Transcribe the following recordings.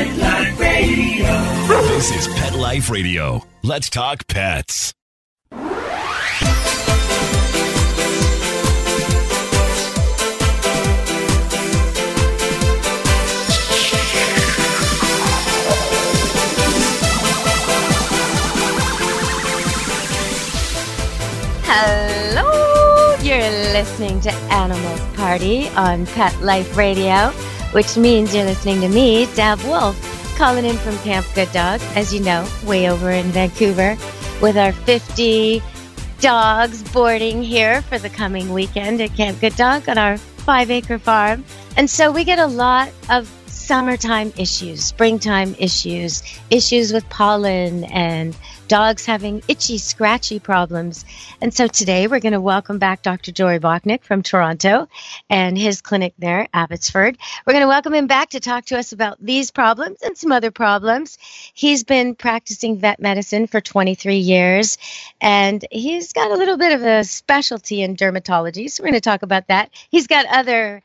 Pet Life Radio. This is Pet Life Radio. Let's talk pets. Hello, you're listening to Animal Party on Pet Life Radio, which means you're listening to me, Deb Wolfe, calling in from Camp Good Dog, as you know, way over in Vancouver, with our 50 dogs boarding here for the coming weekend at Camp Good Dog on our 5-acre farm. And so we get a lot of summertime issues, springtime issues with pollen and dogs having itchy, scratchy problems. And so today we're going to welcome back Dr. Jory Bocknek from Toronto and his clinic there, Abbotsford. We're going to welcome him back to talk to us about these problems and some other problems. He's been practicing vet medicine for 23 years, and he's got a little bit of a specialty in dermatology, so we're going to talk about that. He's got other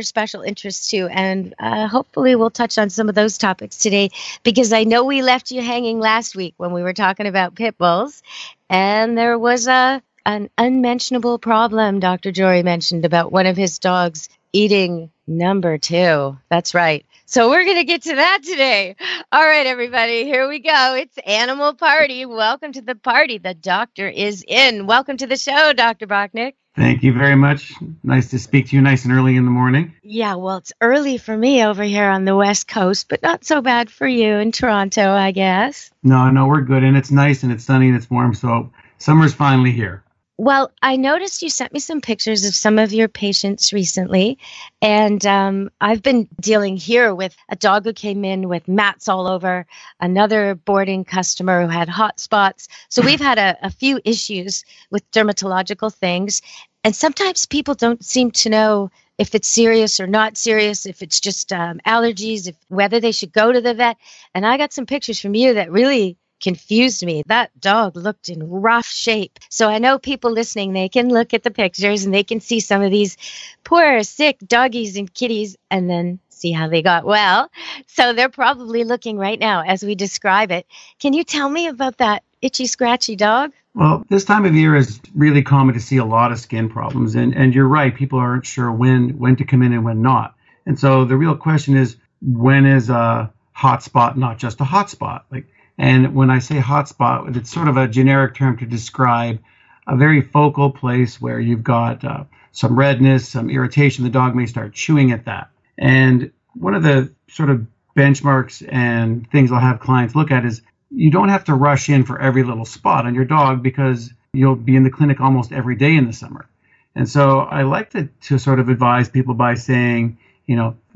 special interests too, and hopefully we'll touch on some of those topics today, because I know we left you hanging last week when we were talking about pit bulls, and there was an unmentionable problem Dr. Jory mentioned about one of his dogs eating number 2. That's right. So we're going to get to that today. All right, everybody, here we go. It's Animal Party. Welcome to the party. The doctor is in. Welcome to the show, Dr. Bocknek. Thank you very much. Nice to speak to you nice and early in the morning. Yeah, well, it's early for me over here on the West Coast, but not so bad for you in Toronto, I guess. No, we're good. And it's nice and it's sunny and it's warm. So summer's finally here. Well, I noticed you sent me some pictures of some of your patients recently, and I've been dealing here with a dog who came in with mats all over, another boarding customer who had hot spots. So we've had a few issues with dermatological things, and sometimes people don't seem to know if it's serious or not serious, if it's just allergies, whether they should go to the vet. And I got some pictures from you that really confused me. That dog looked in rough shape. So I know people listening, they can look at the pictures and they can see some of these poor, sick doggies and kitties and then see how they got well. So they're probably looking right now as we describe it. Can you tell me about that itchy, scratchy dog? Well, this time of year is really common to see a lot of skin problems. And you're right, people aren't sure when to come in and when not. And so the real question is, when is a hot spot not just a hot spot? And when I say hot spot, it's sort of a generic term to describe a very focal place where you've got some redness, some irritation. The dog may start chewing at that. And one of the sort of benchmarks and things I'll have clients look at is you don't have to rush in for every little spot on your dog, because you'll be in the clinic almost every day in the summer. And so I like to sort of advise people by saying,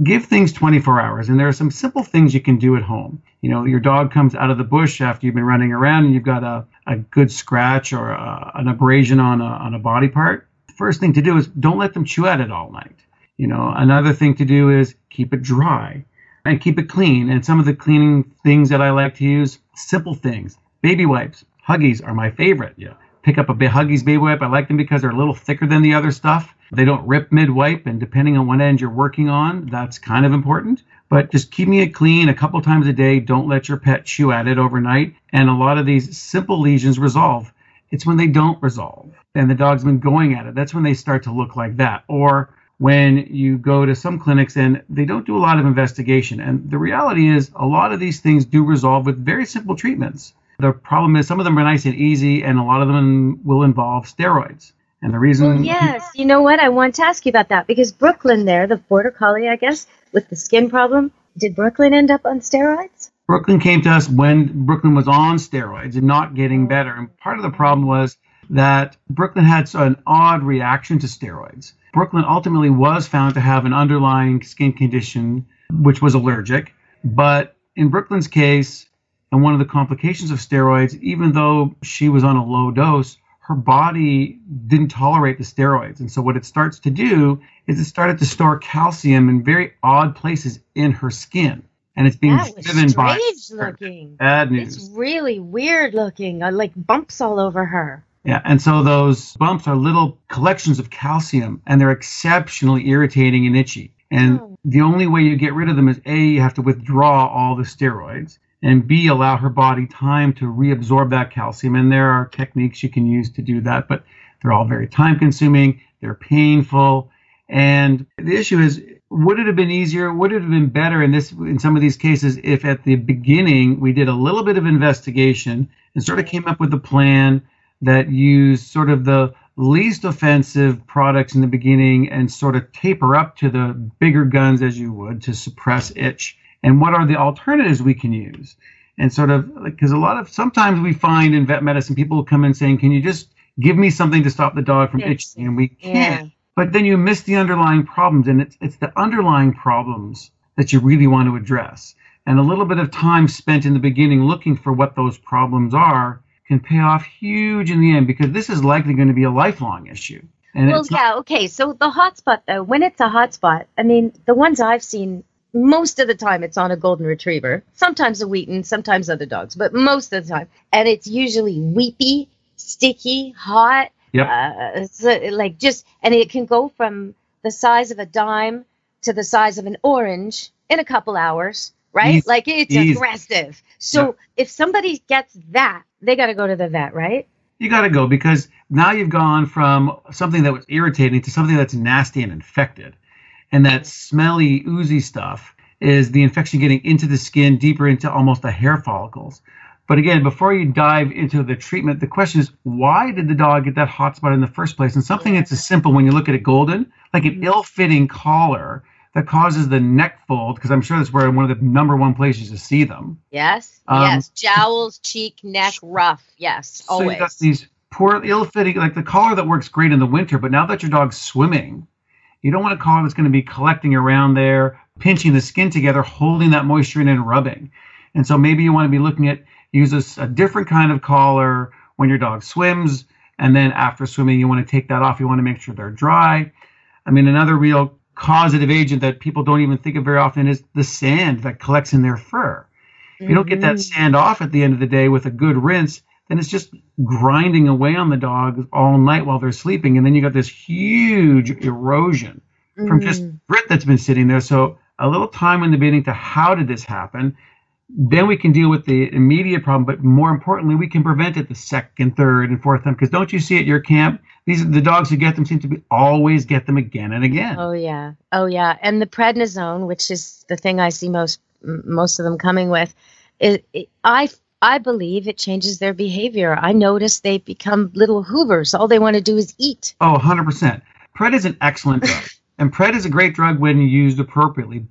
give things 24 hours. And there are some simple things you can do at home. Your dog comes out of the bush after you've been running around and you've got a good scratch or an abrasion on a body part. The first thing to do is don't let them chew at it all night. Another thing to do is keep it dry and keep it clean. And some of the cleaning things that I like to use, simple things. Baby wipes. Huggies are my favorite. Yeah. Pick up a Huggies baby wipe. I like them because they're a little thicker than the other stuff. They don't rip mid-wipe, and depending on what end you're working on, that's kind of important. But just keeping it clean a couple times a day. Don't let your pet chew at it overnight. And a lot of these simple lesions resolve. It's when they don't resolve and the dog's been going at it, that's when they start to look like that. Or when you go to some clinics and they don't do a lot of investigation. And the reality is a lot of these things do resolve with very simple treatments. The problem is some of them are nice and easy, and a lot of them will involve steroids. And the reason... Well, yes. You know what? I want to ask you about that, because Brooklyn there, the border collie, I guess, with the skin problem, did Brooklyn end up on steroids? Brooklyn came to us when Brooklyn was on steroids and not getting better. And part of the problem was that Brooklyn had an odd reaction to steroids. Brooklyn ultimately was found to have an underlying skin condition, which was allergic. But in Brooklyn's case, and one of the complications of steroids, even though she was on a low dose, her body didn't tolerate the steroids. And so what it starts to do is it started to store calcium in very odd places in her skin. And it's being driven by looking. Bad news. It's really weird looking, like bumps all over her. Yeah, and so those bumps are little collections of calcium, and they're exceptionally irritating and itchy. And Oh. the only way you get rid of them is A, you have to withdraw all the steroids, and B, allow her body time to reabsorb that calcium. And there are techniques you can use to do that, but they're all very time consuming, they're painful. And the issue is, would it have been easier? Would it have been better in some of these cases if at the beginning we did a little bit of investigation and sort of came up with a plan that used sort of the least offensive products in the beginning and sort of taper up to the bigger guns as you would to suppress itch? And what are the alternatives we can use? And sort of, because sometimes we find in vet medicine, people will come in saying, can you just give me something to stop the dog from itching? And we can't. Yeah. But then you miss the underlying problems, and it's the underlying problems that you really want to address. And a little bit of time spent in the beginning looking for what those problems are can pay off huge in the end, because this is likely going to be a lifelong issue. And Well, yeah, okay. So the hotspot, though, when it's a hotspot, I mean, the ones I've seen, most of the time it's on a golden retriever, sometimes a Wheaton, sometimes other dogs, but most of the time. And it's usually weepy, sticky, hot. Yep. And it can go from the size of a dime to the size of an orange in a couple hours, right? Easy. Like it's Easy. aggressive. So if somebody gets that, they got to go to the vet, right? You got to go, because now you've gone from something that was irritating to something that's nasty and infected. And that smelly, oozy stuff is the infection getting into the skin, deeper into almost the hair follicles. But again, before you dive into the treatment, the question is, why did the dog get that hot spot in the first place? And something that's as simple when you look at it golden, like an ill-fitting collar that causes the neck fold, because I'm sure that's where one of the number one places to see them. Yes. Yes. Jowls, cheek, neck, ruff. Yes. So Always. you got these poor, ill-fitting, like the collar that works great in the winter, but now that your dog's swimming, you don't want a collar that's going to be collecting around there, pinching the skin together, holding that moisture in and rubbing. And so maybe you want to be looking at use a different kind of collar when your dog swims, and then after swimming, you want to take that off. You want to make sure they're dry. I mean, another real causative agent that people don't even think of very often is the sand that collects in their fur. If you don't get that sand off at the end of the day with a good rinse, then it's just grinding away on the dog all night while they're sleeping. And then you got this huge erosion from just grit that's been sitting there. So a little time in the beginning to how did this happen? Then we can deal with the immediate problem, but more importantly, we can prevent it the second, third, and fourth time. Because don't you see at your camp, these are the dogs who get them seem to be always get them again and again. Oh yeah, and the prednisone, which is the thing I see most of them coming with, I believe it changes their behavior. I notice they become little hoovers. All they want to do is eat. Oh, 100%. Pred is an excellent drug, and Pred is a great drug when used appropriately,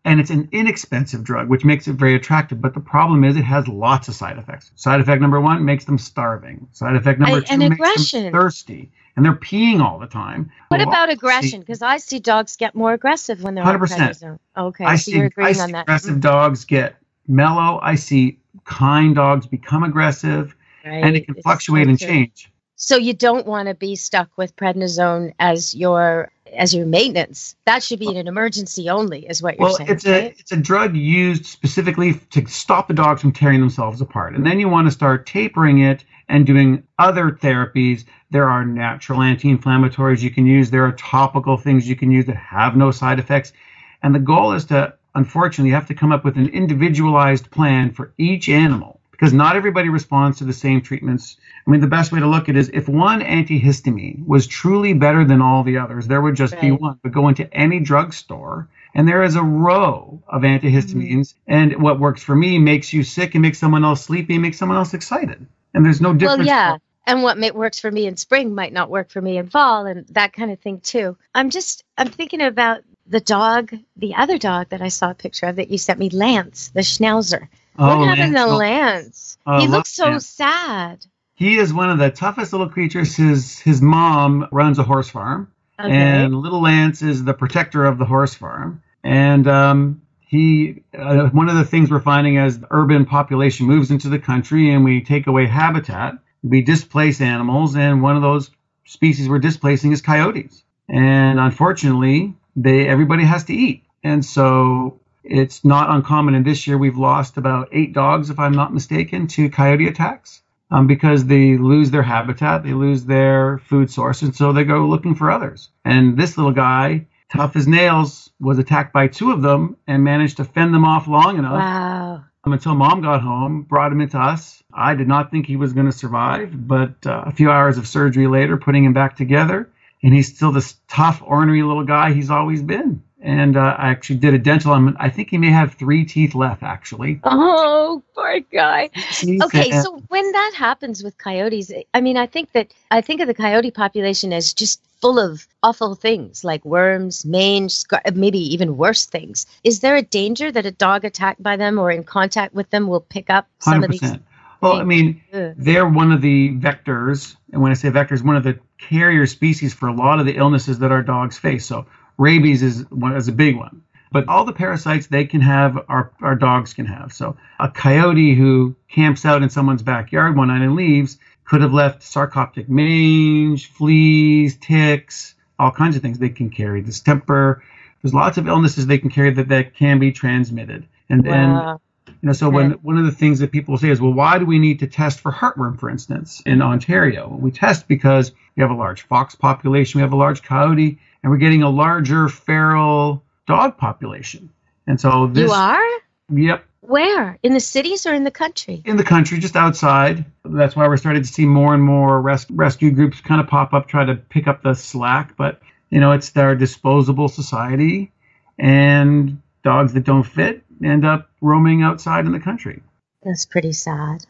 and it's an inexpensive drug, which makes it very attractive. But the problem is it has lots of side effects. Side effect number one makes them starving. Side effect number two makes them thirsty. And they're peeing all the time. What about aggression? Because I see dogs get more aggressive when they're 100%. On prednisone. Okay, so you're agreeing on that. Aggressive dogs get mellow. I see kind dogs become aggressive. Right. And it can fluctuate and change. So you don't want to be stuck with prednisone as your maintenance. That should be in an emergency only, is what you're saying. It's a drug used specifically to stop the dogs from tearing themselves apart. And then you want to start tapering it and doing other therapies. There are natural anti-inflammatories you can use. There are topical things you can use that have no side effects. And the goal is to, unfortunately, you have to come up with an individualized plan for each animal, because not everybody responds to the same treatments. I mean, the best way to look at it is if one antihistamine was truly better than all the others, there would just be one. But go into any drugstore, and there is a row of antihistamines, and what works for me makes you sick and makes someone else sleepy and makes someone else excited. And there's no difference. Well, yeah. And what works for me in spring might not work for me in fall, and that kind of thing, too. I'm thinking about the other dog that I saw a picture of that you sent me, Lance, the Schnauzer. What happened to Lance? He looks so sad. He is one of the toughest little creatures. His mom runs a horse farm, and little Lance is the protector of the horse farm. And one of the things we're finding as the urban population moves into the country and we take away habitat, we displace animals, and one of those species we're displacing is coyotes. And unfortunately, everybody has to eat. And so it's not uncommon. And this year we've lost about 8 dogs, if I'm not mistaken, to coyote attacks because they lose their habitat, they lose their food source, and so they go looking for others. And this little guy tough as nails, was attacked by 2 of them and managed to fend them off long enough. Wow. Until Mom got home, brought him into us. I did not think he was going to survive, but a few hours of surgery later, putting him back together, and he's still this tough, ornery little guy he's always been. And I actually did a dental on him. I think he may have 3 teeth left, actually. Oh, poor guy. Okay, so when that happens with coyotes, I mean, I think of the coyote population as just full of awful things like worms, mange, maybe even worse things. Is there a danger that a dog attacked by them or in contact with them will pick up some 100%. of these? Well, I mean, they're one of the vectors, and when I say vectors, one of the carrier species for a lot of the illnesses that our dogs face. So rabies is a big one. But all the parasites they can have, our dogs can have. So a coyote who camps out in someone's backyard one night and leaves could have left sarcoptic mange, fleas, ticks, all kinds of things they can carry. Distemper. There's lots of illnesses they can carry that can be transmitted. And so when one of the things that people say is, well, why do we need to test for heartworm, for instance, in Ontario? Well, we test because we have a large fox population, we have a large coyote, and we're getting a larger feral dog population. And so this... You are? Yep. Where? In the cities or in the country? In the country, just outside. That's why we're starting to see more and more rescue groups kind of pop up, try to pick up the slack. But, it's our disposable society, and dogs that don't fit end up roaming outside in the country. That's pretty sad.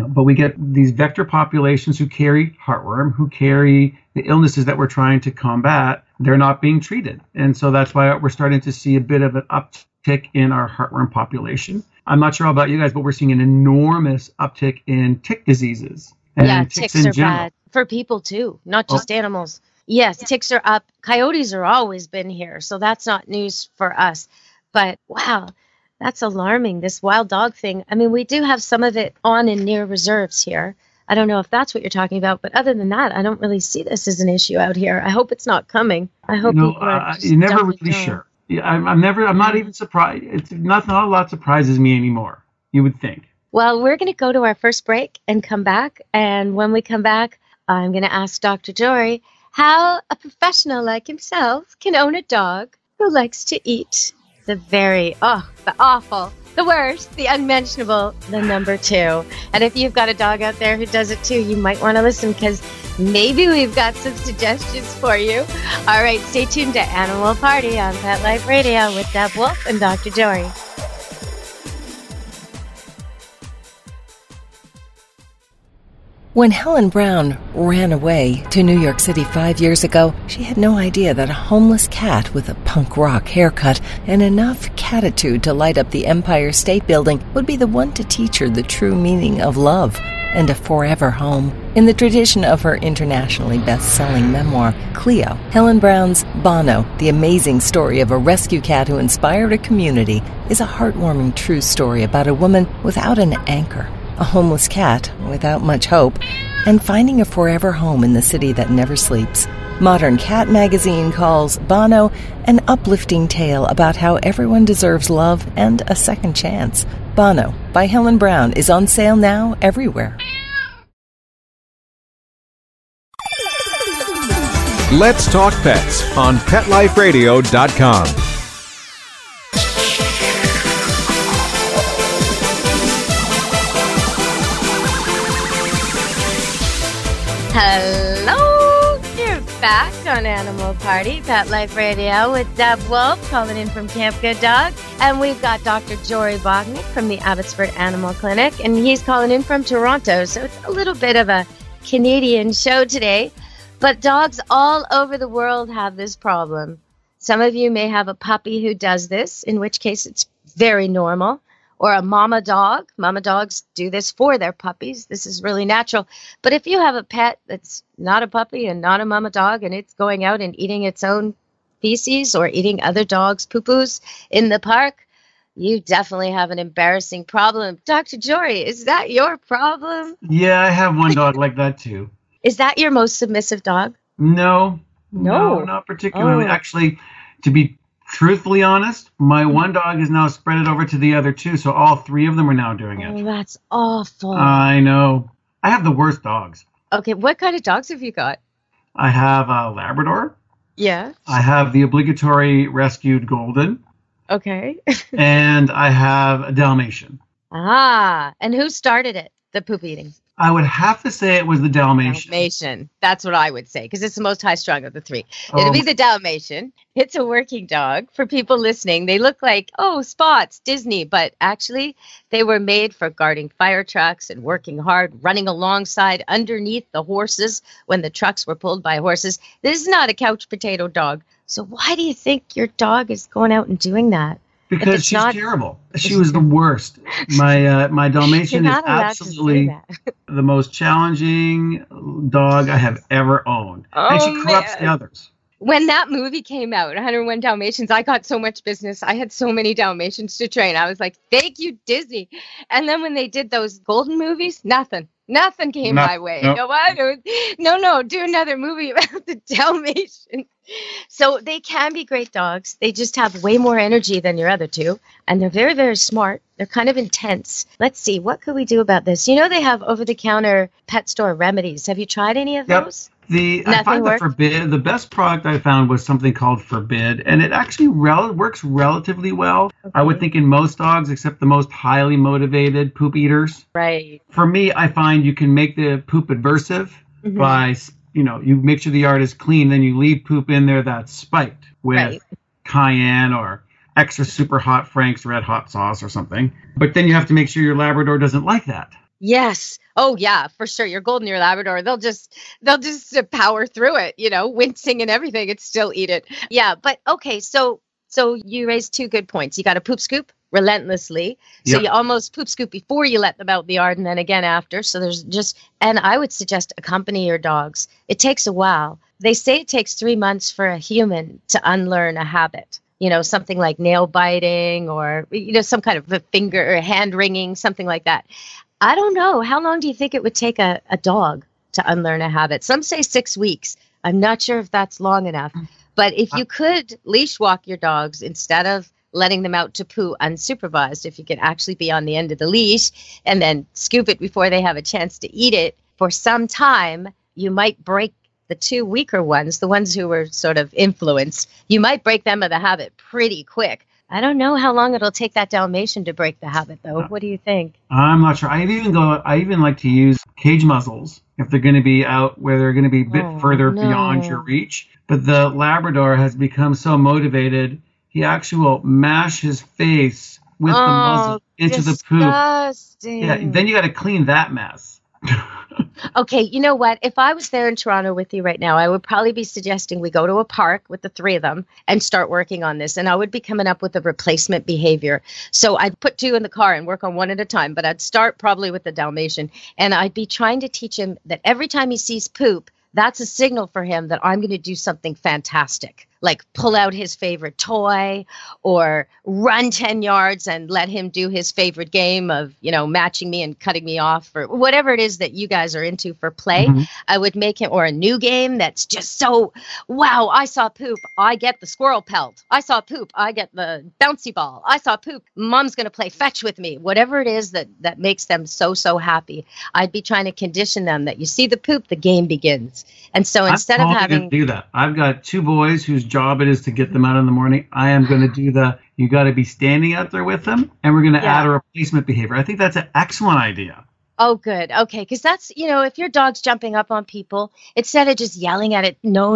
But we get these vector populations who carry heartworm, who carry the illnesses that we're trying to combat. They're not being treated. And so that's why we're starting to see a bit of an uptick in our heartworm population. I'm not sure about you guys, but we're seeing an enormous uptick in tick diseases. And ticks are bad for people too, not just animals. Yes, ticks are up. Coyotes are always been here, so that's not news for us. But wow, that's alarming, this wild dog thing. I mean, we do have some of it on and near reserves here. I don't know if that's what you're talking about, but other than that, I don't really see this as an issue out here. I hope it's not coming. I hope people are just you're never really sure. Yeah, I'm not even surprised. It's not a lot surprises me anymore, you would think. Well, we're going to go to our first break and come back. And when we come back, I'm going to ask Dr. Jory how a professional like himself can own a dog who likes to eat the awful, the worst, the unmentionable, the number 2. And if you've got a dog out there who does it too, you might want to listen because maybe we've got some suggestions for you. All right, stay tuned to Animal Party on Pet Life Radio with Deb Wolfe and Dr. Jory. When Helen Brown ran away to New York City 5 years ago, she had no idea that a homeless cat with a punk rock haircut and enough catitude to light up the Empire State Building would be the one to teach her the true meaning of love and a forever home. In the tradition of her internationally best-selling memoir, Cleo, Helen Brown's Bono, the amazing story of a rescue cat who inspired a community, is a heartwarming true story about a woman without an anchor, a homeless cat without much hope, and finding a forever home in the city that never sleeps. Modern Cat magazine calls Bono an uplifting tale about how everyone deserves love and a second chance. Bono by Helen Brown is on sale now everywhere. Let's Talk Pets on PetLifeRadio.com. Hello, you're back on Animal Party, Pet Life Radio with Deb Wolfe calling in from Camp Good Dog. And we've got Dr. Jory Bocknek from the Abbotsford Animal Clinic, and he's calling in from Toronto. So it's a little bit of a Canadian show today. But dogs all over the world have this problem. Some of you may have a puppy who does this, in which case it's very normal. Or a mama dog. Mama dogs do this for their puppies. This is really natural. But if you have a pet that's not a puppy and not a mama dog and it's going out and eating its own feces or eating other dogs' poo-poos in the park, you definitely have an embarrassing problem. Dr. Jory, is that your problem? Yeah, I have one dog like that too. Is that your most submissive dog? No, not particularly. Oh. Actually, to be truthfully honest, my one dog is now spread it over to the other 2, so all 3 of them are now doing it. Oh, that's awful. I know. I have the worst dogs. Okay, what kind of dogs have you got? I have a Labrador, Yeah. I have the obligatory rescued golden, Okay. and I have a Dalmatian. And who started it? The poop eating. I would have to say it was the Dalmatian. Dalmatian. That's what I would say because it's the most high strung of the three. It'll Oh, be the Dalmatian. It's a working dog. For people listening, they look like, oh, Spots, Disney, but actually they were made for guarding fire trucks and working hard, running alongside underneath the horses when the trucks were pulled by horses. This is not a couch potato dog. So why do you think your dog is going out and doing that? because she's terrible. She was the worst. My Dalmatian is absolutely the most challenging dog I have ever owned. And she corrupts the others. When that movie came out, 101 Dalmatians, I got so much business. I had so many Dalmatians to train. I was like, thank you, Disney. And then when they did those golden movies, nothing came my way. Nope. You know what? No, do another movie about the Dalmatians. So they can be great dogs. They just have way more energy than your other two. And they're very, very smart. They're kind of intense. Let's see. What could we do about this? You know, they have over-the-counter pet store remedies. Have you tried any of those? I find the Forbid, the best product I found was something called Forbid, and it actually works relatively well. Okay. I would think in most dogs, except the most highly motivated poop eaters. Right. For me, I find you can make the poop aversive by, you make sure the yard is clean, then you leave poop in there that's spiked with cayenne or extra super hot Frank's red hot sauce or something. But then you have to make sure your Labrador doesn't like that. Yes. Oh, yeah, for sure. Your Golden, your Labrador, they'll just power through it, wincing and everything, and still eat it. Yeah. But OK, so you raised two good points. You got to poop scoop relentlessly. So you almost poop scoop before you let them out in the yard and then again after. So and I would suggest accompany your dogs. It takes a while. They say it takes 3 months for a human to unlearn a habit. Something like nail biting or, some kind of a finger or hand wringing, something like that. I don't know. How long do you think it would take a dog to unlearn a habit? Some say 6 weeks. I'm not sure if that's long enough. But if you could leash walk your dogs instead of letting them out to poo unsupervised, if you could actually be on the end of the leash and then scoop it before they have a chance to eat it for some time, you might break the two weaker ones, the ones who were sort of influenced. You might break them of the habit pretty quick. I don't know how long it'll take that Dalmatian to break the habit, though. What do you think? I'm not sure. I even like to use cage muzzles if they're going to be out where they're going to be a bit further beyond your reach. But the Labrador has become so motivated, he actually will mash his face with the muzzle into the poop. Yeah, then you got to clean that mess. Okay, you know what? If I was there in Toronto with you right now, I would probably be suggesting we go to a park with the three of them and start working on this. And I would be coming up with a replacement behavior. So I'd put two in the car and work on one at a time, but I'd start probably with the Dalmatian. And I'd be trying to teach him that every time he sees poop, that's a signal for him that I'm going to do something fantastic, like pull out his favorite toy or run 10 yards and let him do his favorite game of, matching me and cutting me off or whatever it is that you guys are into for play. I would make him, or a new game that's just so, wow, I saw poop, I get the squirrel pelt. I saw poop, I get the bouncy ball. I saw poop, mom's going to play fetch with me. Whatever it is that makes them so happy. I'd be trying to condition them that you see the poop, the game begins. And so instead of having do that, I've got two boys whose job it is to get them out in the morning. I am going to do you got to be standing out there with them, and we're going to add a replacement behavior. I think that's an excellent idea. Oh, good. Okay. Because that's, if your dog's jumping up on people, instead of just yelling at it, no,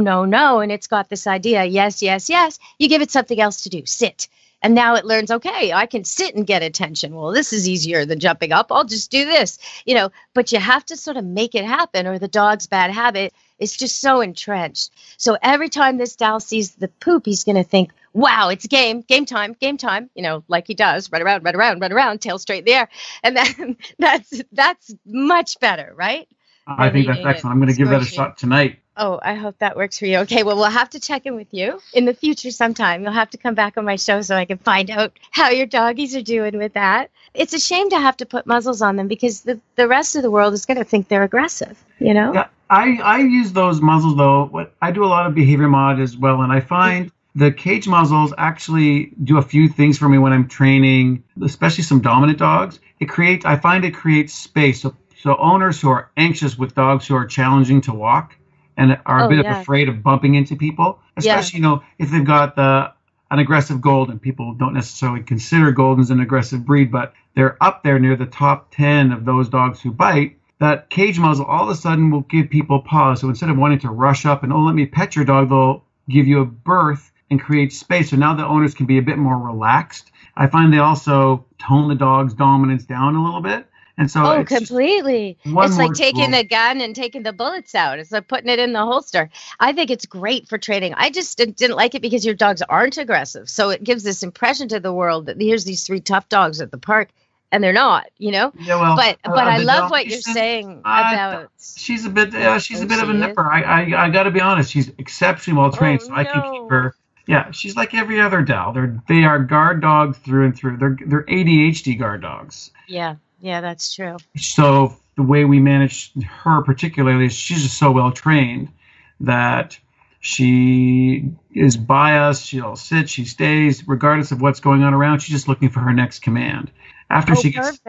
and it's got this idea, yes, you give it something else to do, sit. And now it learns, okay, I can sit and get attention. Well, this is easier than jumping up. I'll just do this, but you have to sort of make it happen or the dog's bad habit is just so entrenched. So every time this Dal sees the poop, he's going to think, wow, it's game time, like he does, run around, tail straight in the air. And then that's much better, right? I think that's excellent. I'm going to give that a shot tonight. Oh, I hope that works for you. Okay, well, we'll have to check in with you in the future sometime. You'll have to come back on my show so I can find out how your doggies are doing with that. It's a shame to have to put muzzles on them because the rest of the world is going to think they're aggressive, Yeah, I use those muzzles, though. I do a lot of behavior mod as well, and I find the cage muzzles actually do a few things for me when I'm training, especially some dominant dogs. I find it creates space. So owners who are anxious with dogs who are challenging to walk, and are a bit afraid of bumping into people, especially, if they've got an aggressive golden. People don't necessarily consider goldens an aggressive breed, but they're up there near the top 10 of those dogs who bite. That cage muzzle all of a sudden will give people pause. So instead of wanting to rush up and, let me pet your dog, they'll give you a berth and create space. So now the owners can be a bit more relaxed. I find they also tone the dog's dominance down a little bit. And so completely. It's like taking the gun and taking the bullets out. It's like putting it in the holster. I think it's great for training. I just didn't like it because your dogs aren't aggressive. So it gives this impression to the world that here's these 3 tough dogs at the park, and they're not, Yeah, well, but I love what you're saying about. She's a bit of a nipper. I got to be honest. She's exceptionally well trained, so I can keep her. Yeah, she's like every other Dal. They are guard dogs through and through. They're ADHD guard dogs. Yeah, that's true. So the way we manage her particularly is she's just so well trained that she is by us. She'll sit, she stays, regardless of what's going on around. She's just looking for her next command. After she gets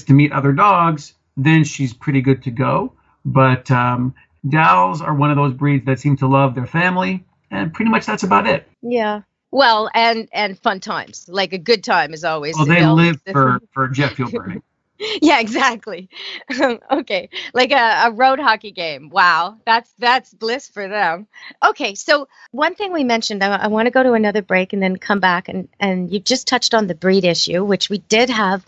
to meet other dogs, then she's pretty good to go. But Dals are one of those breeds that seem to love their family, and pretty much that's about it. Yeah. Well, and fun times. Like a good time is always. Well, they live for jet fuel burning. Yeah, exactly. Okay, like a road hockey game. Wow, that's bliss for them. Okay, so one thing we mentioned, I want to go to another break and then come back, and you just touched on the breed issue, which we did have.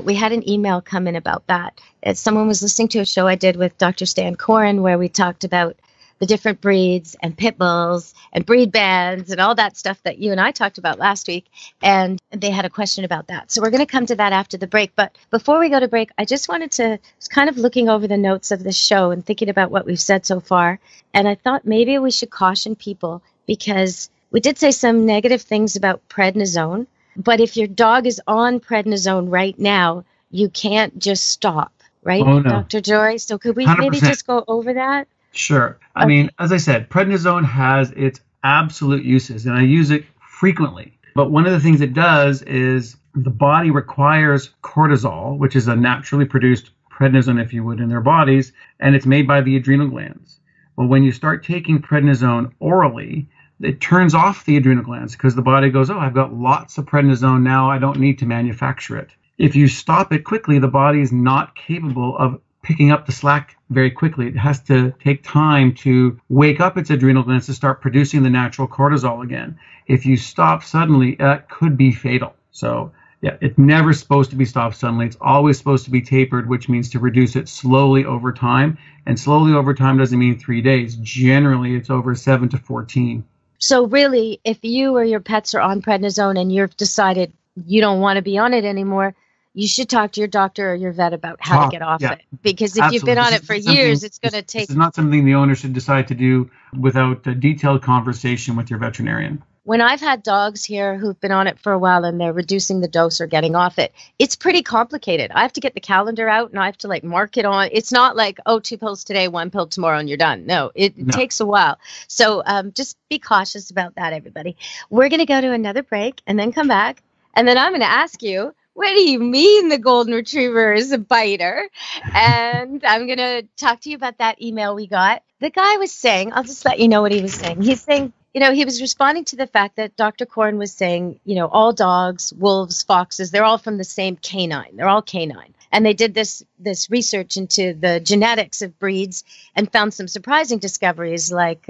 We had an email come in about that. Someone was listening to a show I did with Dr. Stan Coren where we talked about the different breeds and pit bulls and breed bands and all that stuff that you and I talked about last week. And they had a question about that. So we're going to come to that after the break. But before we go to break, I just wanted to kind of looking over the notes of the show and thinking about what we've said so far. And I thought maybe we should caution people because we did say some negative things about prednisone. But if your dog is on prednisone right now, you can't just stop, right, oh, no. Dr. Jory? So could we 100%. Maybe just go over that? Sure. I mean, as I said, prednisone has its absolute uses, and I use it frequently. But one of the things it does is the body requires cortisol, which is a naturally produced prednisone, if you would, in their bodies, and it's made by the adrenal glands. Well, when you start taking prednisone orally, it turns off the adrenal glands because the body goes, oh, I've got lots of prednisone now. I don't need to manufacture it. If you stop it quickly, the body is not capable of picking up the slack very quickly. It has to take time to wake up its adrenal glands to start producing the natural cortisol again. If you stop suddenly, that could be fatal. So yeah, it's never supposed to be stopped suddenly. It's always supposed to be tapered, which means to reduce it slowly over time. And slowly over time doesn't mean 3 days. Generally, it's over 7 to 14. So really, if you or your pets are on prednisone and you've decided you don't want to be on it anymore, you should talk to your doctor or your vet about how to get off it. Because if you've been on it for years, it's going to take... This is not something the owner should decide to do without a detailed conversation with your veterinarian. When I've had dogs here who've been on it for a while and they're reducing the dose or getting off it, it's pretty complicated. I have to get the calendar out and I have to mark it on. It's not like, 2 pills today, 1 pill tomorrow, and you're done. No, it takes a while. So just be cautious about that, everybody. We're going to go to another break and then come back. And then I'm going to ask you, what do you mean the golden retriever is a biter? And I'm going to talk to you about that email we got. The guy was saying, I'll just let you know what he was saying. He's saying, he was responding to the fact that Dr. Coren was saying, all dogs, wolves, foxes, they're all from the same canine. They're all canine. And they did this research into the genetics of breeds and found some surprising discoveries like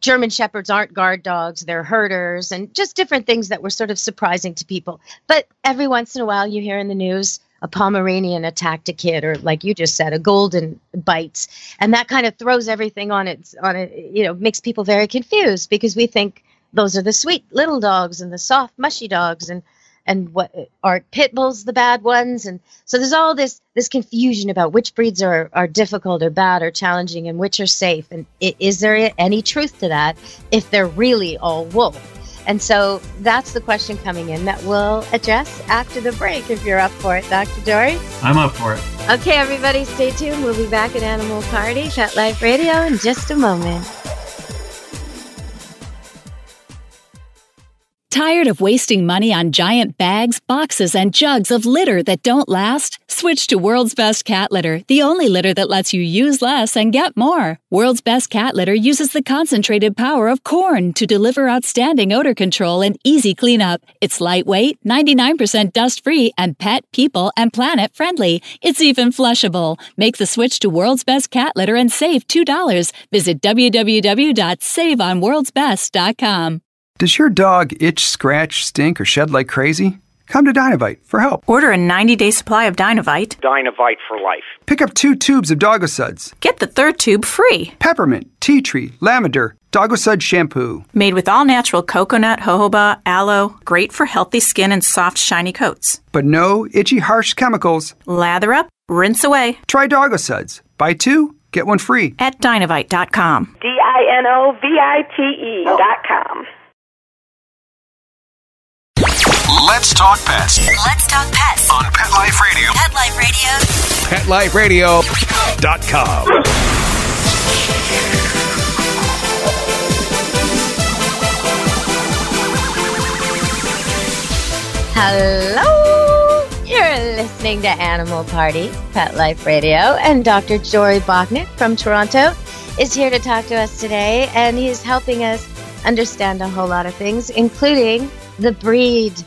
German Shepherds aren't guard dogs, they're herders, and just different things that were sort of surprising to people. But every once in a while you hear in the news a Pomeranian attacked a kid, or like you just said, a golden bites. And that kind of throws everything on it, makes people very confused because we think those are the sweet little dogs and the soft, mushy dogs and what are pit bulls the bad ones. And so there's all this confusion about which breeds are difficult or bad or challenging and which are safe. And is there any truth to that if they're really all wolf? And so that's the question coming in that we'll address after the break, if you're up for it, Dr. Jory. I'm up for it. Okay, everybody, stay tuned. We'll be back at Animal Party, Pet Life Radio, in just a moment. Tired of wasting money on giant bags, boxes, and jugs of litter that don't last? Switch to World's Best Cat Litter, the only litter that lets you use less and get more. World's Best Cat Litter uses the concentrated power of corn to deliver outstanding odor control and easy cleanup. It's lightweight, 99% dust-free, and pet, people, and planet friendly. It's even flushable. Make the switch to World's Best Cat Litter and save $2. Visit www.saveonworldsbest.com. Does your dog itch, scratch, stink, or shed like crazy? Come to Dynovite for help. Order a 90-day supply of Dynovite. Dynovite for life. Pick up 2 tubes of Doggo Suds. Get the 3rd tube free. Peppermint, tea tree, lavender, Doggo Sud shampoo. Made with all-natural coconut, jojoba, aloe. Great for healthy skin and soft, shiny coats. But no itchy, harsh chemicals. Lather up, rinse away. Try Doggo Suds. Buy 2, get 1 free. At Dynovite.com. DINOVITE.com. Let's talk pets Let's talk pets on Pet Life Radio. Pet Life Radio. PetLifeRadio.com. Hello! You're listening to Animal Party, Pet Life Radio, and Dr. Jory Bocknek from Toronto is here to talk to us today, and he's helping us understand a whole lot of things, including the breed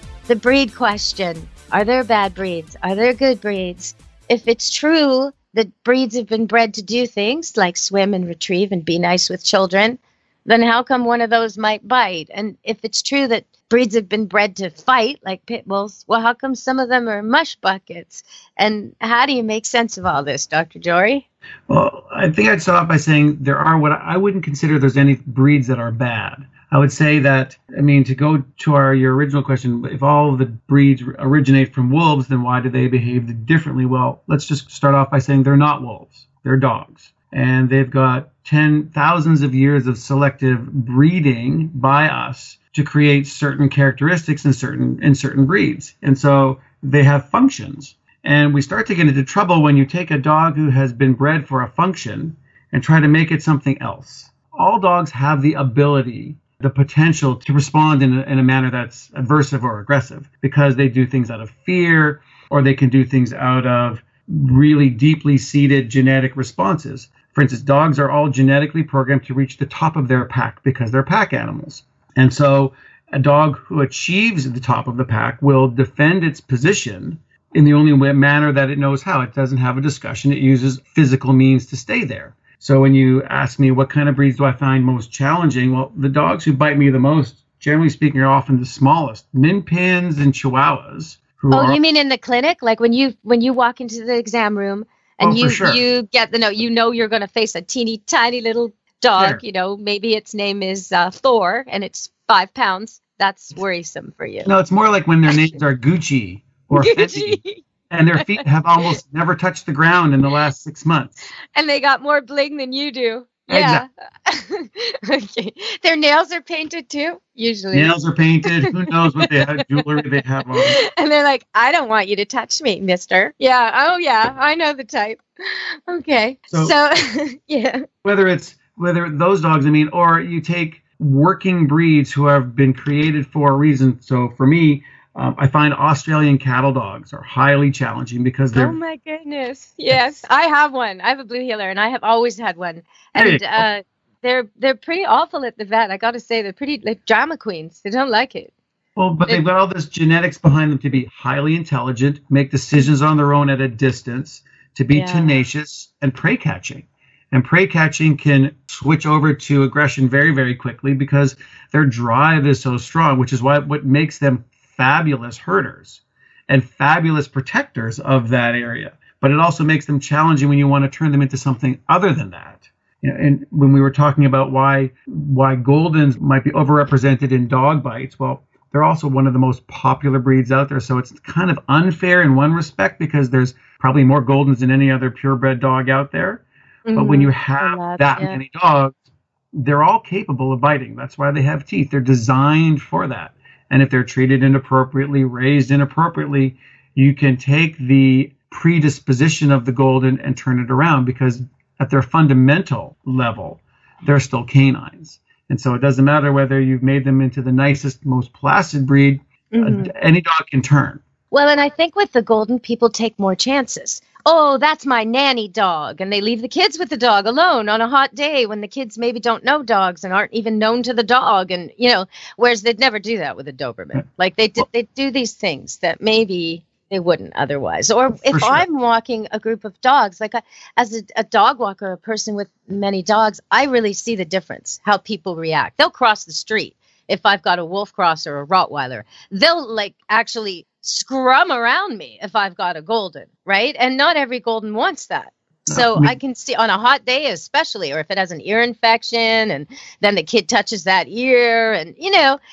question. Are there bad breeds? Are there good breeds? If it's true that breeds have been bred to do things like swim and retrieve and be nice with children, then how come one of those might bite? And if it's true that breeds have been bred to fight, like pit bulls, well, how come some of them are mush buckets? And how do you make sense of all this, Dr. Jory? Well, I think I'd start off by saying there are what I wouldn't consider there's any breeds that are bad. I would say that, to go to your original question, if all of the breeds originate from wolves, then why do they behave differently? Well, let's just start off by saying they're not wolves. They're dogs. And they've got thousands of years of selective breeding by us to create certain characteristics in certain breeds. And so they have functions. And we start to get into trouble when you take a dog who has been bred for a function and try to make it something else. All dogs have the ability, the potential to respond in a manner that's aversive or aggressive, because they do things out of fear, or they can do things out of really deeply seated genetic responses. For instance, dogs are all genetically programmed to reach the top of their pack because they're pack animals. And so a dog who achieves the top of the pack will defend its position in the only manner that it knows how. It doesn't have a discussion. It uses physical means to stay there. So when you ask me what kind of breeds do I find most challenging, well, the dogs who bite me the most, generally speaking, are often the smallest. Min Pins and Chihuahuas. You mean in the clinic? Like when you walk into the exam room and you get the note, you're going to face a teeny tiny little dog, Sure. Maybe its name is Thor and it's 5 pounds. That's worrisome for you. No, it's more like when their names are Gucci or Fendi, and their feet have almost never touched the ground in the last 6 months. And they got more bling than you do. Yeah. Exactly. Okay. Their nails are painted too, usually. Nails are painted. Who knows what jewelry they have on. And they're like, I don't want you to touch me, mister. Yeah. Oh, yeah. I know the type. Okay. So yeah. Whether those dogs, or you take working breeds who have been created for a reason. So for me, I find Australian cattle dogs are highly challenging because they're... Oh, my goodness. Yes, I have one. I have a blue heeler, and I have always had one. And they're pretty awful at the vet. I got to say, they're pretty like drama queens. They don't like it. Well, but they've got all this genetics behind them to be highly intelligent, make decisions on their own at a distance, to be tenacious, and prey catching. And prey catching can switch over to aggression very, very quickly because their drive is so strong, which is what makes them fabulous herders and fabulous protectors of that area. But it also makes them challenging when you want to turn them into something other than that. And when we were talking about why Goldens might be overrepresented in dog bites, well, they're also one of the most popular breeds out there. So it's kind of unfair in one respect because there's probably more Goldens than any other purebred dog out there. Mm-hmm. But when you have many dogs, they're all capable of biting. That's why they have teeth. They're designed for that. And if they're treated inappropriately, raised inappropriately, you can take the predisposition of the Golden and turn it around because at their fundamental level, they're still canines. And so it doesn't matter whether you've made them into the nicest, most placid breed, any dog can turn. Well, and I think with the golden, people take more chances. Oh, that's my nanny dog. And they leave the kids with the dog alone on a hot day when the kids maybe don't know dogs and aren't even known to the dog. And, whereas they'd never do that with a Doberman. Like they do these things that maybe they wouldn't otherwise. Or if I'm walking a group of dogs, like as a dog walker, a person with many dogs, I really see the difference, how people react. They'll cross the street. If I've got a wolf cross or a Rottweiler, they'll actually scrum around me if I've got a golden, right? And not every golden wants that. So I can see on a hot day especially, or if it has an ear infection and then the kid touches that ear and,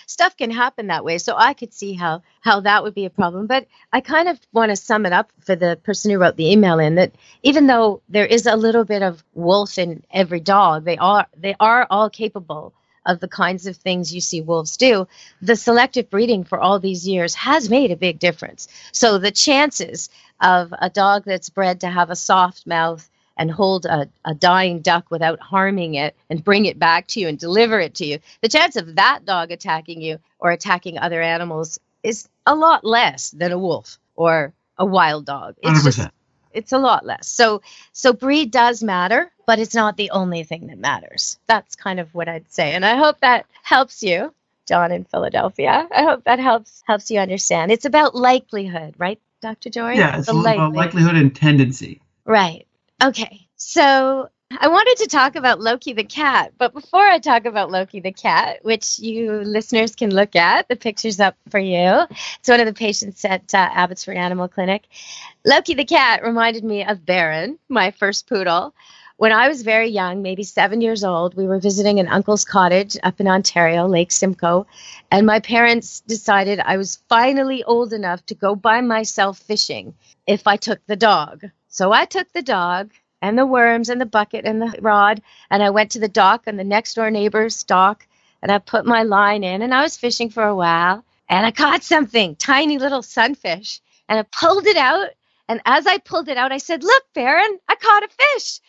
stuff can happen that way. So I could see how that would be a problem. But I kind of want to sum it up for the person who wrote the email in that even though there is a little bit of wolf in every dog, they are all capable of the kinds of things you see wolves do. The selective breeding for all these years has made a big difference. So the chances of a dog that's bred to have a soft mouth and hold a dying duck without harming it and bring it back to you and deliver it to you, the chance of that dog attacking you or attacking other animals is a lot less than a wolf or a wild dog. It's 100%. It's a lot less. So breed does matter, but it's not the only thing that matters. That's kind of what I'd say. And I hope that helps you, John in Philadelphia. I hope that helps you understand. It's about likelihood, right, Dr. Jory? Yeah, it's about likelihood and tendency. Right. Okay. So I wanted to talk about Loki the cat, but before I talk about Loki the cat, which you listeners can look at, the picture's up for you. It's one of the patients at Abbotsford Animal Clinic. Loki the cat reminded me of Baron, my first poodle. When I was very young, maybe 7 years old, we were visiting an uncle's cottage up in Ontario, Lake Simcoe, and my parents decided I was finally old enough to go by myself fishing if I took the dog. So I took the dog and the worms and the bucket and the rod, and I went to the dock and the next door neighbor's dock, and I put my line in, and I was fishing for a while, and I caught something, tiny little sunfish, and I pulled it out, and as I pulled it out, I said, "Look, Baron, I caught a fish."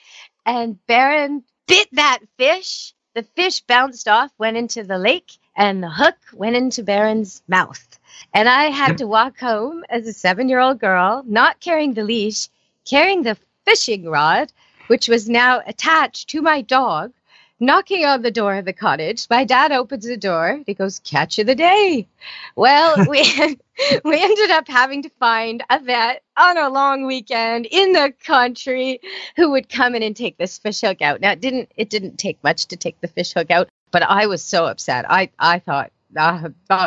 And Baron bit that fish. The fish bounced off, went into the lake, and the hook went into Baron's mouth. And I had to walk home as a 7-year-old girl, not carrying the leash, carrying the fishing rod, which was now attached to my dog, knocking on the door of the cottage. My dad opens the door. He goes, "Catch of the day." Well, we ended up having to find a vet on a long weekend in the country who would come in and take this fish hook out. Now, it didn't take much to take the fish hook out, but I was so upset. I thought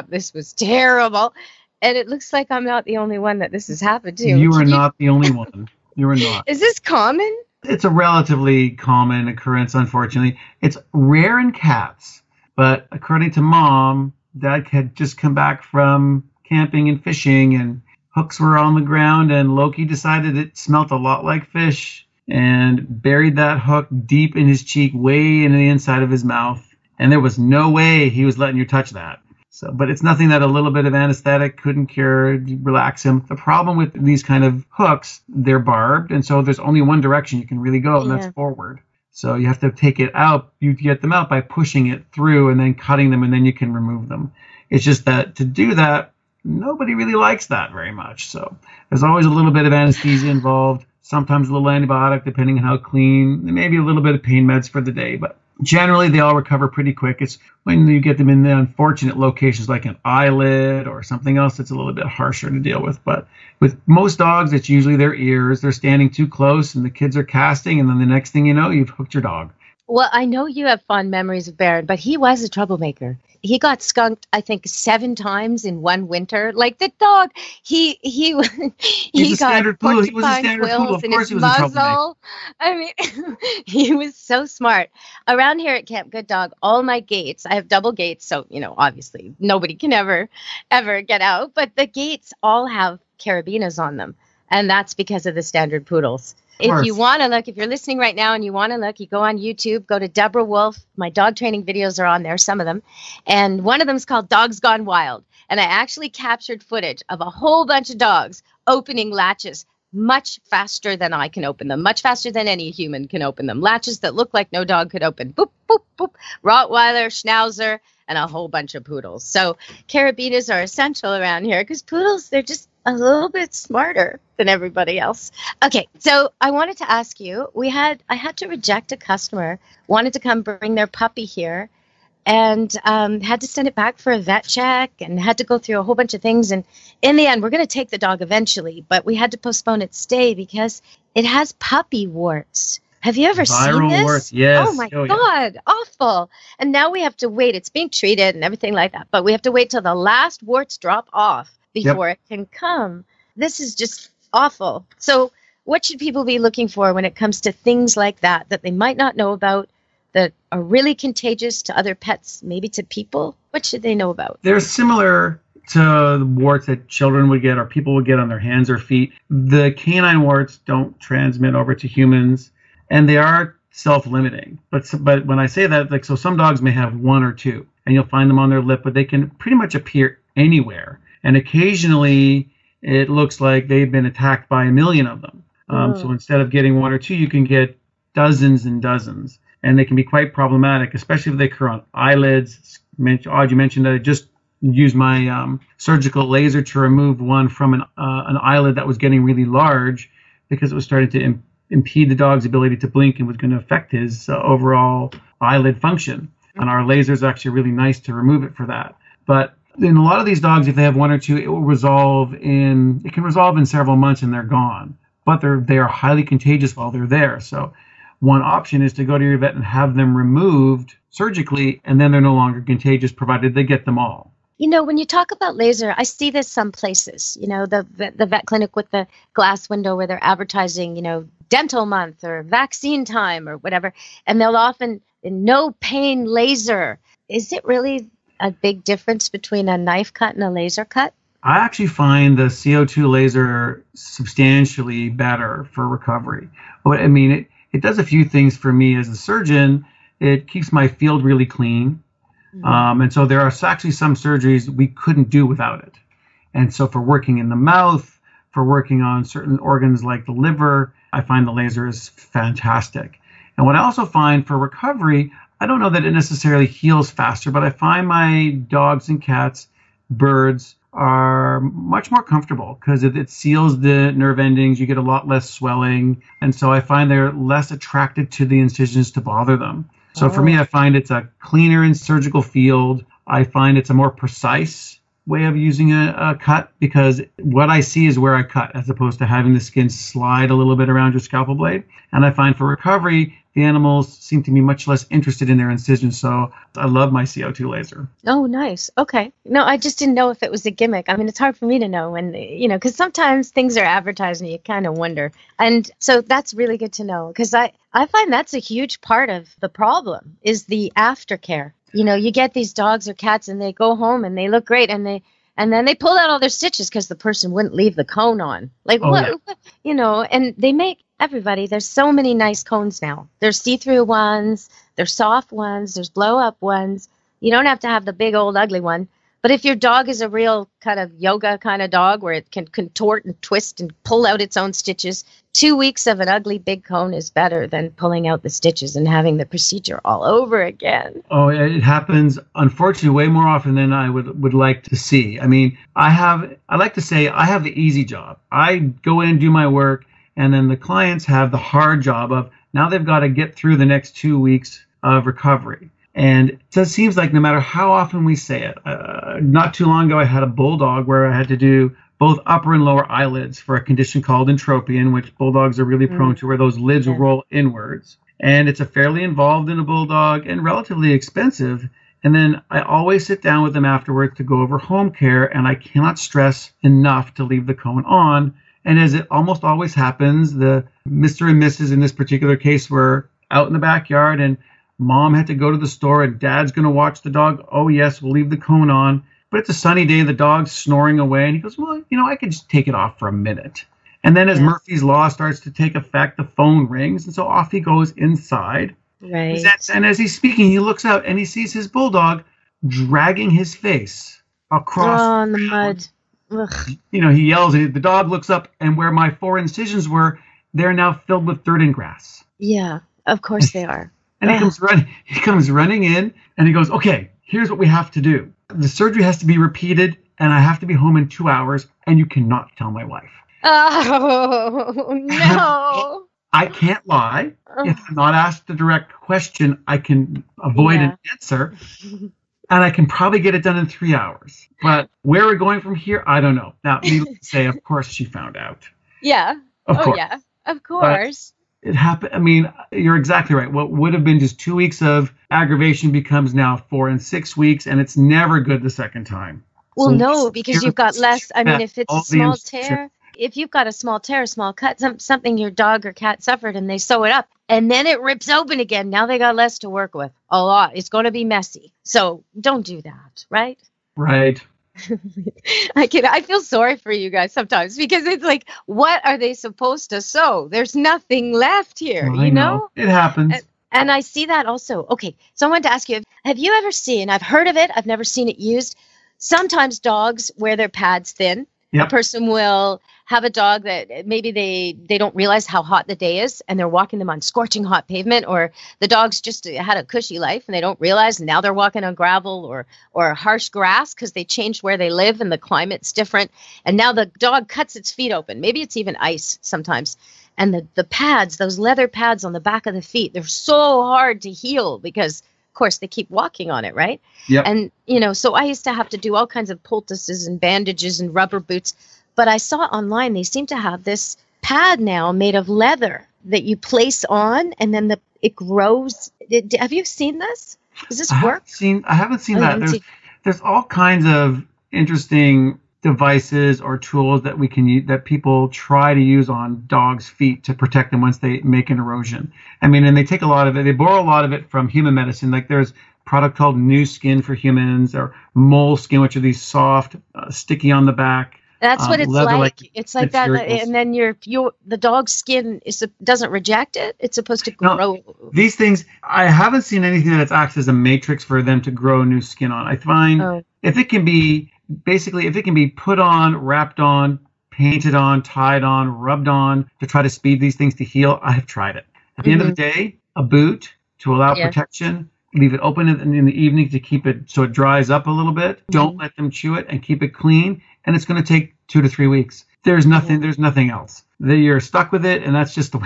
this was terrible. And it looks like I'm not the only one that this has happened to. You are not the only one. You are not. Is this common? It's a relatively common occurrence, unfortunately. It's rare in cats, but according to Mom, Dad had just come back from camping and fishing, and hooks were on the ground, and Loki decided it smelt a lot like fish and buried that hook deep in his cheek, way in the inside of his mouth, and there was no way he was letting you touch that. So, but it's nothing that a little bit of anesthetic couldn't cure, relax him. The problem with these kind of hooks, they're barbed, and so there's only one direction you can really go, and that's forward. So you have to take it out. You get them out by pushing it through and then cutting them, and then you can remove them. It's just that to do that, nobody really likes that very much. So there's always a little bit of anesthesia involved, sometimes a little antibiotic, depending on how clean, maybe a little bit of pain meds for the day, but generally, they all recover pretty quick. It's when you get them in the unfortunate locations like an eyelid or something else that's a little bit harsher to deal with. But with most dogs, it's usually their ears. They're standing too close and the kids are casting, and then the next thing you know, you've hooked your dog. Well, I know you have fond memories of Baron, but he was a troublemaker. He got skunked, I think, 7 times in one winter. Like the dog, he got porcupine quills in his muzzle. I mean, he was so smart. Around here at Camp Good Dog, all my gates, I have double gates, so, obviously nobody can ever get out, but the gates all have carabinas on them, and that's because of the standard poodles. If you want to look, if you're listening right now and you want to look, you go on YouTube, go to Deborah Wolfe. My dog training videos are on there, some of them. And one of them is called Dogs Gone Wild. And I actually captured footage of a whole bunch of dogs opening latches much faster than I can open them, much faster than any human can open them. Latches that look like no dog could open. Boop, boop, boop. Rottweiler, Schnauzer, and a whole bunch of poodles. So carabinas are essential around here because poodles, they're just a little bit smarter than everybody else. Okay, so I wanted to ask you, I had to reject a customer, wanted to come bring their puppy here, and had to send it back for a vet check and had to go through a whole bunch of things. And in the end, we're going to take the dog eventually, but we had to postpone its stay because it has puppy warts. Have you ever seen this? Warts, yes. Oh, my God. Awful. And now we have to wait. It's being treated and everything like that, but we have to wait till the last warts drop off before it can come. This is just awful. So what should people be looking for when it comes to things like that they might not know about, that are really contagious to other pets, maybe to people? What should they know about? They're similar to the warts that children would get or people would get on their hands or feet. The canine warts don't transmit over to humans, and they are self-limiting. But when I say that, like, so some dogs may have one or two, and you'll find them on their lip, but they can pretty much appear anywhere. And occasionally, it looks like they've been attacked by a million of them. So instead of getting one or two, you can get dozens and dozens. And they can be quite problematic, especially if they occur on eyelids. You mentioned that I just used my surgical laser to remove one from an eyelid that was getting really large because it was starting to impede the dog's ability to blink and was going to affect his overall eyelid function. And our laser is actually really nice to remove it for that. But in a lot of these dogs, if they have one or two, it can resolve in several months and they're gone. But they are highly contagious while they're there. So one option is to go to your vet and have them removed surgically, and then they're no longer contagious, provided they get them all. You know, when you talk about laser, I see this some places, you know, the vet clinic with the glass window where they're advertising, you know, dental month or vaccine time or whatever, and they'll often, no pain laser. Is it really a big difference between a knife cut and a laser cut? I actually find the CO2 laser substantially better for recovery. I mean, it does a few things for me as a surgeon. It keeps my field really clean. And so there are actually some surgeries we couldn't do without it. And so for working in the mouth, for working on certain organs like the liver, I find the laser is fantastic. And what I also find for recovery, I don't know that it necessarily heals faster, but I find my dogs and cats, birds, are much more comfortable because it seals the nerve endings. You get a lot less swelling. And so I find they're less attracted to the incisions to bother them. So for me, I find it's a cleaner and surgical field. I find it's a more precise way of using a cut because what I see is where I cut as opposed to having the skin slide a little bit around your scalpel blade. And I find for recovery, the animals seem to be much less interested in their incisions. So I love my CO2 laser. Oh, nice. Okay. No, I just didn't know if it was a gimmick. I mean, it's hard for me to know when, you know, because sometimes things are advertised and you kind of wonder. And so that's really good to know because I find that's a huge part of the problem is the aftercare. You know, you get these dogs or cats and they go home and they look great and then they pull out all their stitches because the person wouldn't leave the cone on. Like, what, you know, and they make everybody, there's so many nice cones now. There's see-through ones, there's soft ones, there's blow-up ones. You don't have to have the big old ugly one. But if your dog is a real kind of yoga kind of dog where it can contort and twist and pull out its own stitches, 2 weeks of an ugly big cone is better than pulling out the stitches and having the procedure all over again. Oh, it happens, unfortunately, way more often than I would like to see. I mean, I like to say I have the easy job. I go in and do my work, and then the clients have the hard job of now they've got to get through the next 2 weeks of recovery. And it just seems like no matter how often we say it, not too long ago I had a bulldog where I had to do both upper and lower eyelids for a condition called entropion, which bulldogs are really prone to, where those lids roll inwards. And it's a fairly involved in a bulldog and relatively expensive. And then I always sit down with them afterwards to go over home care, and I cannot stress enough to leave the cone on. And as it almost always happens, the Mr. and Mrs. in this particular case were out in the backyard, and Mom had to go to the store, and Dad's going to watch the dog. Oh, yes, we'll leave the cone on. But it's a sunny day, the dog's snoring away, and he goes, well, you know, I could just take it off for a minute. And then as Murphy's Law starts to take effect, the phone rings, and so off he goes inside. Right. And as he's speaking, he looks out, and he sees his bulldog dragging his face across the mud. Ugh. He yells, the dog looks up, and where my 4 incisions were, they're now filled with dirt and grass. Yeah, of course they are. And he comes running in, and he goes, okay, here's what we have to do. The surgery has to be repeated, and I have to be home in 2 hours, and you cannot tell my wife. Oh, no. I can't lie. If I'm not asked a direct question, I can avoid an answer, and I can probably get it done in 3 hours. But where we're going from here, I don't know. Now, needless to say, of course, she found out. Yeah. Of course. Yeah, of course. But it happened. I mean, you're exactly right. What would have been just 2 weeks of aggravation becomes now 4 and 6 weeks, and it's never good the second time. Well, So no, because you've got less. I mean, if it's a small tear, if you've got a small tear, a small cut, something your dog or cat suffered, and they sew it up, and then it rips open again, now they got less to work with. A lot. It's going to be messy. So don't do that, right? Right. I feel sorry for you guys sometimes because it's like, what are they supposed to sew? There's nothing left here, I know. It happens. And I see that also. Okay, so I wanted to ask you, have you ever seen, I've heard of it, I've never seen it used, sometimes dogs wear their pads thin. Yep. A person will have a dog that maybe they don't realize how hot the day is and they're walking them on scorching hot pavement, or the dog's just had a cushy life and they don't realize, and now they're walking on gravel or harsh grass because they changed where they live and the climate's different. And now the dog cuts its feet open. Maybe it's even ice sometimes. And the pads, those leather pads on the back of the feet, they're so hard to heal because, of course, they keep walking on it, right? Yeah. And, so I used to have to do all kinds of poultices and bandages and rubber boots. But I saw online they seem to have this pad now made of leather that you place on, and then it grows. Have you seen this? Does this work? I haven't seen that. There's all kinds of interesting devices or tools that we can use, that people try to use on dogs' feet to protect them once they make an erosion. I mean, and they take a lot of it. They borrow a lot of it from human medicine. Like there's a product called New Skin for humans, or Mole Skin, which are these soft, sticky on the back. That's what it's like. It's like that, materials. and then the dog's skin doesn't reject it. It's supposed to grow. No, these things, I haven't seen anything that acts as a matrix for them to grow new skin on. I find if it can be put on, wrapped on, painted on, tied on, rubbed on to try to speed these things to heal, I have tried it. At the end of the day, a boot to allow protection. Leave it open in the evening to keep it so it dries up a little bit. Don't let them chew it, and keep it clean. And it's going to take 2 to 3 weeks. There's nothing else. You're stuck with it, and that's just the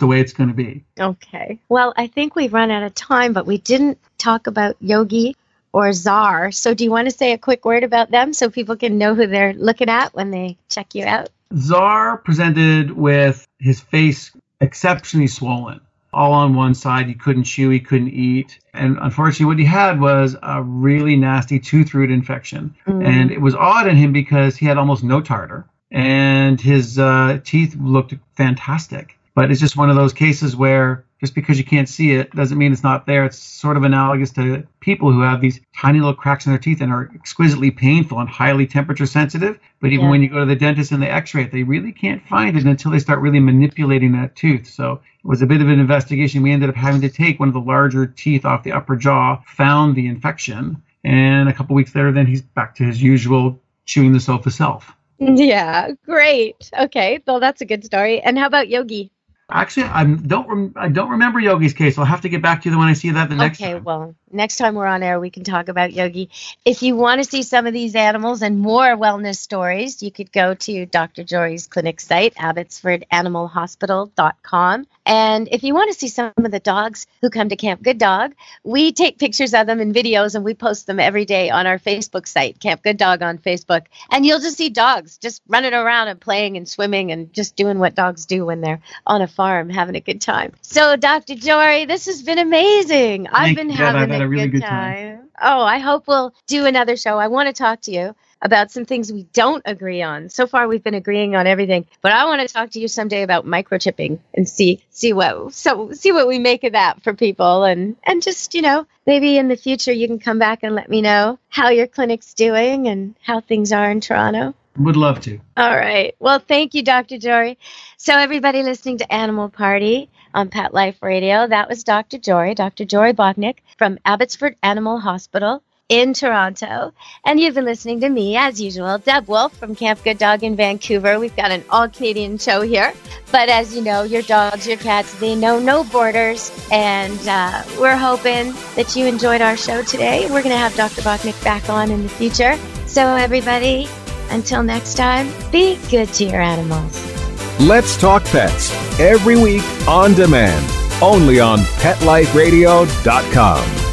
way it's going to be. Okay. Well, I think we've run out of time, but we didn't talk about Yogi or Czar. So do you want to say a quick word about them so people can know who they're looking at when they check you out? Czar presented with his face exceptionally swollen. All on one side. He couldn't chew, he couldn't eat. And unfortunately, what he had was a really nasty tooth root infection. And it was odd in him because he had almost no tartar, and his teeth looked fantastic. But it's just one of those cases where just because you can't see it doesn't mean it's not there. It's sort of analogous to people who have these tiny little cracks in their teeth and are exquisitely painful and highly temperature sensitive. But even when you go to the dentist and they x-ray it, they really can't find it until they start really manipulating that tooth. So it was a bit of an investigation. We ended up having to take one of the larger teeth off the upper jaw, found the infection, and a couple weeks later, then he's back to his usual chewing the sofa self. Yeah, great. Okay, well, that's a good story. And how about Yogi? Actually, I don't remember Yogi's case. I'll have to get back to you when I see that the next time. Okay, well, next time we're on air, we can talk about Yogi. If you want to see some of these animals and more wellness stories, you could go to Dr. Jory's clinic site, abbotsfordanimalhospital.com. And if you want to see some of the dogs who come to Camp Good Dog, we take pictures of them and videos, and we post them every day on our Facebook site, Camp Good Dog on Facebook. And you'll just see dogs just running around and playing and swimming and just doing what dogs do when they're on a farm having a good time. So, Dr. Jory, this has been amazing. I've been having a really good time. Oh, I hope we'll do another show. I want to talk to you about some things we don't agree on. So far, we've been agreeing on everything, but I want to talk to you someday about microchipping and see what we make of that for people, and just, maybe in the future you can come back and let me know how your clinic's doing and how things are in Toronto. Would love to. All right. Well, thank you, Dr. Jory. So everybody listening to Animal Party on Pet Life Radio, that was Dr. Jory Bocknek from Abbotsford Animal Hospital. in Toronto. And you've been listening to me, as usual, Deb Wolfe from Camp Good Dog in Vancouver. We've got an all-Canadian show here. But as you know, your dogs, your cats, they know no borders. And we're hoping that you enjoyed our show today. We're going to have Dr. Bocknek back on in the future. So everybody, until next time, be good to your animals. Let's Talk Pets, every week on demand, only on PetLifeRadio.com.